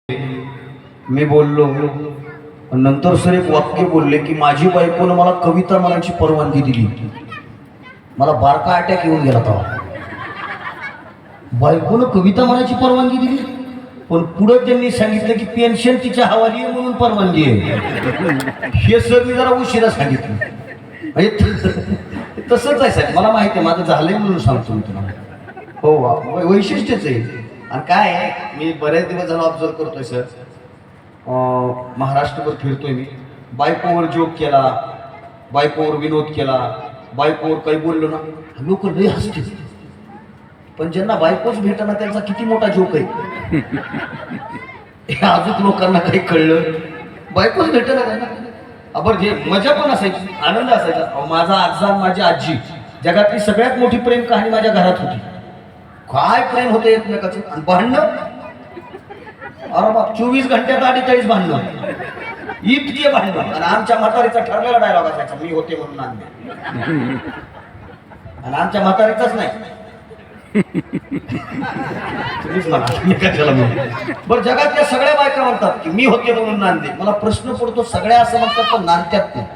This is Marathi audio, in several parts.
मी बोललो. नंतर सर एक वाक्य बोलले की माझी बायकोनं मला कविता म्हणायची परवानगी दिली. मला बारका अटॅक येऊन गेला तेव्हा. बायकोनं कविता म्हणायची परवानगी दिली, पण पुढे त्यांनी सांगितलं की पेन्शन तिच्या हवाली आहे म्हणून परवानगी आहे. हे सर मी जरा उशिरा सांगितलं. म्हणजे तसंच आहे साहेब, मला माहिती आहे माझं झालंय म्हणून सांगतो मी तुम्हाला. हो वैशिष्ट्यच आहे. आणि काय आहे, मी बरेच दिवस झाला ऑब्झर्व करतोय सर, महाराष्ट्रभर फिरतोय मी. बायकोवर जोक केला, बायकोवर विनोद केला, बायकोवर काही बोललो ना लोक लय हसते. पण ज्यांना बायकोच भेटना त्यांचा किती मोठा जोक आहे हे अजून लोकांना काही कळलं. बायकोच भेटना त्यांना बरं जे मजा पण असायची, आनंद असायचा. माझा आजा माझी आजी जगातली सगळ्यात मोठी प्रेम कहाणी माझ्या घरात होती. काय प्रेम होतं एकमेकाचं. आणि भांडणं, अरे बाप 24 घंट्यात 48 भांडणं, इतके भांडणं. आणि आमच्या म्हातारीचा ठरलेला डायलॉग असायचा, मी होते म्हणून नांदे. आणि आमच्या म्हातारीचाच नाही तुम्हीच म्हणा. बरं जगातल्या सगळ्या बायका म्हणतात की मी होते म्हणून नांदे. मला प्रश्न पडतो, सगळ्या असं म्हणतात पण नांदत्यात नाही.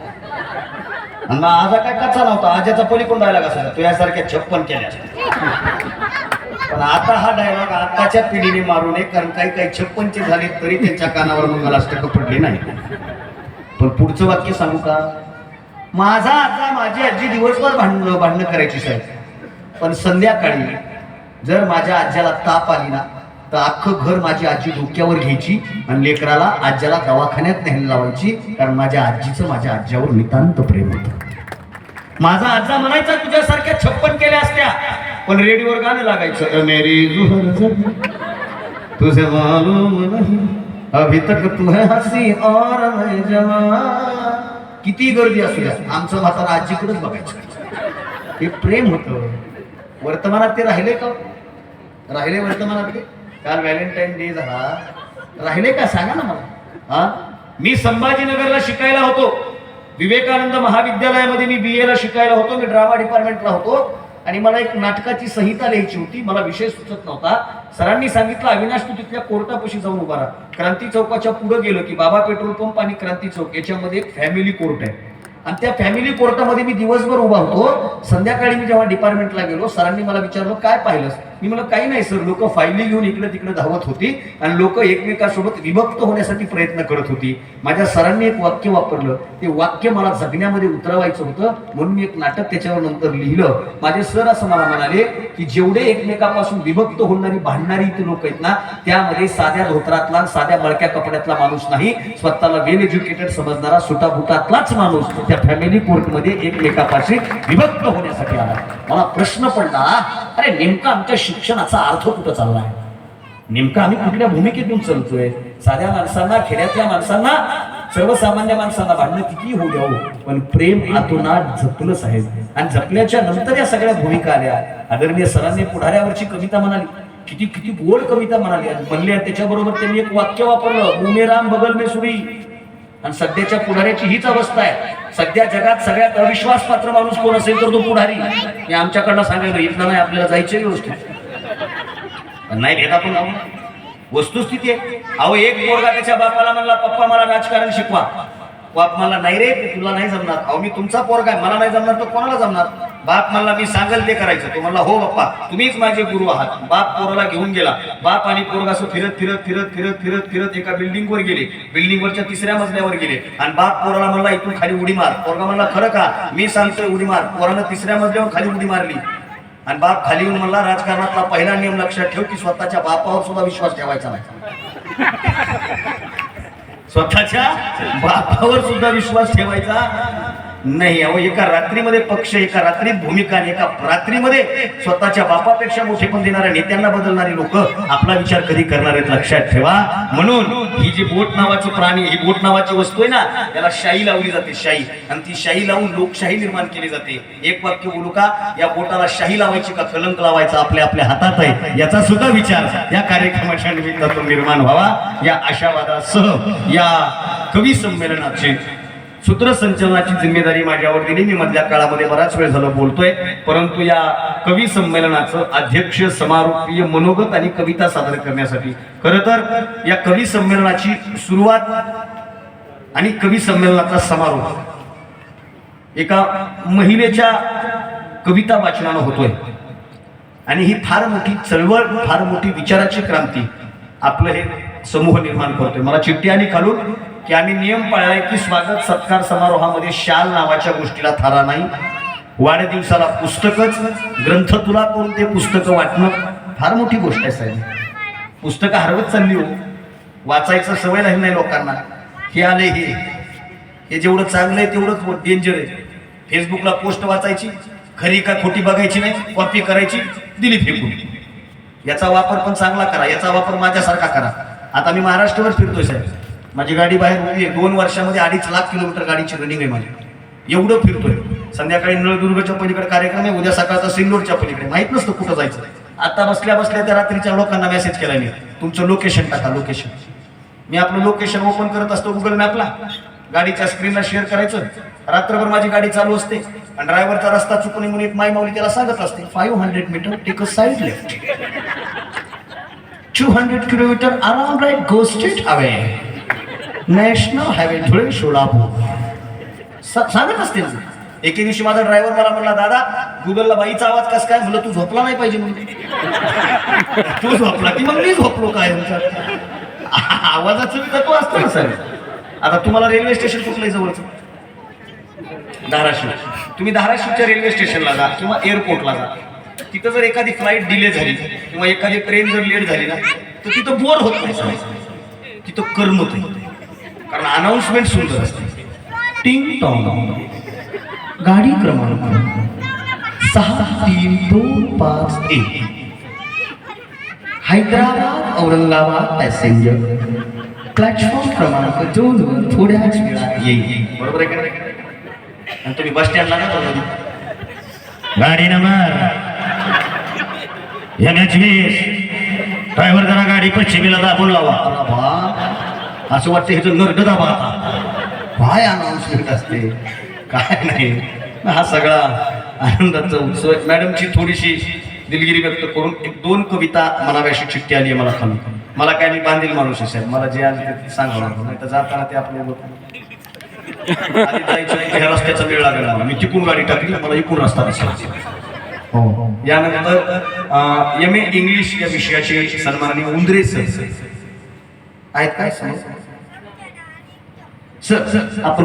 आणि आजा काय कच्चा नव्हता, आजाचा पलीकडून डायलॉग असायचा, तू यासारख्या 56 केल्या. पण आता हा डायलॉग आताच्या पिढीने मारू नये, कारण काही काही 56चे झाले तरी त्यांच्या कानावर मंगलाष्टक पडले नाही. पण पुढचं वाक्य सांगू का, माझा आजा माझी आजी दिवसभर भांडणं करायची साहेब, पण संध्याकाळी जर माझ्या आज्याला ताप आली ना तर अख्खं घर माझी आजी डोक्यावर घ्यायची आणि लेकराला आज्याला दवाखान्यात न्यायला लावायची, कारण माझ्या आजीचं माझ्या आज्यावर नितांत प्रेम होतं. माझा आजा म्हणायचा तुझ्यासारख्या 56 केल्या असत्या, पण रेडिओवर गाणं लागायचं, मेरी तुझे मालूम नहीं अभी तक तू है हसी और मैं जवान. किती गर्दी असू द्या आमचं म्हातारा आजीकडेच बघायचं. हे प्रेम होतं. वर्तमानात ते राहिले का? राहिले वर्तमानात ते? काल व्हॅलेंटाईन डे झाला, राहिले का सांगा ना मला. हा, मी संभाजीनगरला शिकायला होतो, विवेकानंद महाविद्यालयामध्ये मी BA ला शिकायला होतो. मी ड्रामा डिपार्टमेंटला होतो आणि मला एक नाटकाची संहिता लिहायची होती. मला विषय सुचत नव्हता. सरांनी सांगितलं अविनाश तू तिथल्या कोर्टापाशी जाऊन उभा राहा. क्रांती चौकाच्या पुढे गेलो की बाबा पेट्रोल पंप आणि क्रांती चौक याच्यामध्ये एक फॅमिली कोर्ट आहे. आणि त्या फॅमिली कोर्टामध्ये मी दिवसभर उभा होतो. संध्याकाळी मी जेव्हा डिपार्टमेंटला गेलो, सरांनी मला विचारलं काय पाहिलंस. मी म्हणलं काही नाही सर, लोक फायली घेऊन इकडे तिकडे धावत होती आणि लोक एकमेकांसोबत विभक्त होण्यासाठी प्रयत्न करत होती. माझ्या सरांनी एक वाक्य वापरलं, ते वाक्य मला जगण्यामध्ये उतरवायचं होतं म्हणून मी एक नाटक त्याच्यावर नंतर लिहिलं. माझे सर असं मला म्हणाले की जेवढे एकमेकांपासून विभक्त होणारी भांडणारी इथे लोक आहेत ना, त्यामध्ये साध्या धोत्रातला साध्या मळक्या कपड्यातला माणूस नाही, स्वतःला वेल एज्युकेटेड समजणारा सुटाबुटातलाच माणूस त्या फॅमिली कोर्टमध्ये एकमेकांपाशी विभक्त होण्यासाठी आला. मला प्रश्न पडला, अरे नेमका आमच्या शिक्षणाचा अर्थ कुठं चाललाय, नेमका आम्ही कुठल्या भूमिकेतून चालतोय. साध्या माणसांना, खेड्यातल्या माणसांना, सर्वसामान्य माणसांना भांडणं किती होऊ द्यावं, पण प्रेम आतोनात जपलंच आहे. आणि जपल्याच्या नंतर या सगळ्या भूमिका आल्या. आदरणीय सरांनी पुढाऱ्यावरची कविता म्हणाली, किती किती गोड कविता म्हणाली म्हणली. त्याच्याबरोबर त्यांनी एक वाक्य वापरलं, मुमे राम बगल में सुरी. आणि सध्याच्या पुढाऱ्याची हीच अवस्था आहे. सध्या जगात सगळ्यात अविश्वास पात्र माणूस कोण असेल तर तो पुढारी. हे आमच्याकडनं सांगायला इथलं नाही, आपल्याला जायची गोष्ट नाही भेदा पण वस्तुस्थिती आहे. अहो एक पोरगा त्याच्या बापाला म्हणला पप्पा मला राजकारण शिकवा. बाप मला नाही रे तुला नाही जमणार. अहो मी तुमचा पोरगा आहे, मला नाही जमणार तर कोणाला जमणार. बाप म्हणला मी सांगेल ते करायचं. तो म्हणला हो बाप्पा तुम्हीच माझे गुरु आहात. बाप पोराला घेऊन गेला. बाप आणि पोरगा असं फिरत फिरत फिरत फिरत फिरत फिरत एका बिल्डिंगवर गेले. बिल्डिंगवरच्या 3ऱ्या मजल्यावर गेले आणि बाप पोराला म्हणला इथून खाली उडी मार. पोरगा म्हणला खरं का, मी सांगतोय उडी मार. पोरानं 3ऱ्या मजल्यावर खाली उडी मारली आणि बाप खाली येऊन म्हणला राजकारणातला पहिला नियम लक्षात ठेव की स्वतःच्या बापावर सुद्धा विश्वास ठेवायचा नाही. स्वतःच्या बापावर सुद्धा विश्वास ठेवायचा नाही. अहो एका रात्रीमध्ये पक्ष, एका रात्रीत भूमिका, एका रात्रीमध्ये स्वतःच्या बापापेक्षा मोठे पण देणाऱ्या नेत्यांना बदलणारे लोक आपला विचार कधी करणार आहेत लक्षात ठेवा. म्हणून ही जी बोट नावाची प्राणी, ही बोट नावाची वस्तू आहे ना, त्याला शाई लावली जाते, शाई. आणि ती शाई लावून लोकशाही निर्माण केली जाते. एक वाक्य बोलू का, या बोटाला शाई लावायची का कलंक लावायचा आपल्या आपल्या हातात आहे. याचा सुद्धा विचार या कार्यक्रमाच्या निमित्तातून निर्माण व्हावा या आशावादासह या कवी संमेलनाचे सूत्रसंचलनाची जिम्मेदारी माझ्यावर दिली. मी मधल्या काळामध्ये बराच वेळ झालं बोलतोय, परंतु या कवी संमेलनाचं अध्यक्ष, समारोपीय मनोगत आणि कविता सादर करण्यासाठी, खरं तर या कवी संमेलनाची सुरुवात आणि कवी संमेलनाचा समारोप एका महिलेच्या कविता वाचनानं होतोय. आणि ही फार मोठी चळवळ, फार मोठी विचाराची क्रांती आपलं हे समूह निर्माण करतोय. मला चिठ्ठी आली खालून की आम्ही नियम पाळलाय की स्वागत सत्कार समारोहामध्ये शाल नावाच्या गोष्टीला थारा नाही. वाढदिवसाला पुस्तकच, ग्रंथ तुला करून ते पुस्तकं वाटणं फार मोठी गोष्ट आहे साहेब. पुस्तकं हरवत चालली हो, वाचायचं सवय राहिली नाही लोकांना. हे आले हे जेवढं चांगलं आहे तेवढंच डेंजर आहे. फेसबुकला पोस्ट वाचायची, खरी का खोटी बघायची नाही, कॉपी करायची, दिली फेकून. याचा वापर पण चांगला करा, याचा वापर माझ्यासारखा करा. आता मी महाराष्ट्रावर फिरतोय साहेब, माझी गाडी बाहेर उभी आहे. 2 वर्षामध्ये 2.5 लाख किलोमीटर गाडीची रनिंग आहे माझी. एवढं फिरतोय. संध्याकाळी नळदुर्गच्या पलीकडे कार्यक्रम आहे, उद्या सकाळचा सिल्लोडच्या पलीकडे. माहित नसतं कुठं जायचं. आता बसल्या बसल्या त्या रात्रीच्या लोकांना मेसेज केला मी, तुमचं लोकेशन टाका, लोकेशन. मी आपलं लोकेशन ओपन करत असतो गुगल मॅपला, गाडीच्या स्क्रीनला शेअर करायचं. रात्रभर माझी गाडी चालू असते आणि ड्रायव्हरचा रस्ता चुकून म्हणून एक मायमाऊली त्याला सांगत असते, 500 metre take a side left, 200 kilometre around right go straight away, national highway Dhule Solapur. सांगत असते. एके दिवशी माझा ड्रायव्हर मला म्हणला, दादा गुगलला बाईचा आवाज कस काय? म्हणलं तू झोपला नाही पाहिजे म्हणून. तू झोपला की मग मी झोपलो काय? आवाजाचं तत्व असतं ना सर. आता तुम्हाला रेल्वे स्टेशन कुठलंही जवळचं? धाराशिव. तुम्ही धाराशिवच्या रेल्वे स्टेशनला जा किंवा एअरपोर्टला जा. तिथं जर एखादी फ्लाईट डिले झाली किंवा एखादी ट्रेन जर लेट झाली ना, तर तिथं बोर होत नाही, तिथं करमत नाही. कारण अनाउन्समेंट सुंदर असते. टिंग टॉंग, गाडी क्रमांक 63251, हैदराबाद औरंगाबाद पॅसेंजर, प्लॅटफॉर्म क्रमांक 2 वर थोड्याच वेळात येईल. बरोबर आहे का? आणि तुम्ही बस स्टँडला ना बरोबर. गाडी नंबर NH20, ड्रायव्हर जरा गाडी पश्चिमेला दाबून लावा. असं वाटतं ह्याचं नरड दाबा. काय अनाउन्समेंट असते, काय नाही. हा सगळा आनंदाचा उत्सव आहे. मॅडमची थोडीशी दिलगिरी व्यक्त करून 1-2 कविता म्हणाव्याशी चिठ्ठी आली आहे मला खाली. मला काय, मी बांधील माणूस आहे साहेब, मला जे आले ते सांगावं नाही तर जाताना ते आपले ह्या रस्त्याचा वेळ लागला मला. मी तिकून गाडी टाकली, मला इकून रस्ता दिसला. हो. यानंतर MA इंग्लिश या विषयाचे सन्माननीय उंद्रे सर आहेत. काय सर आपण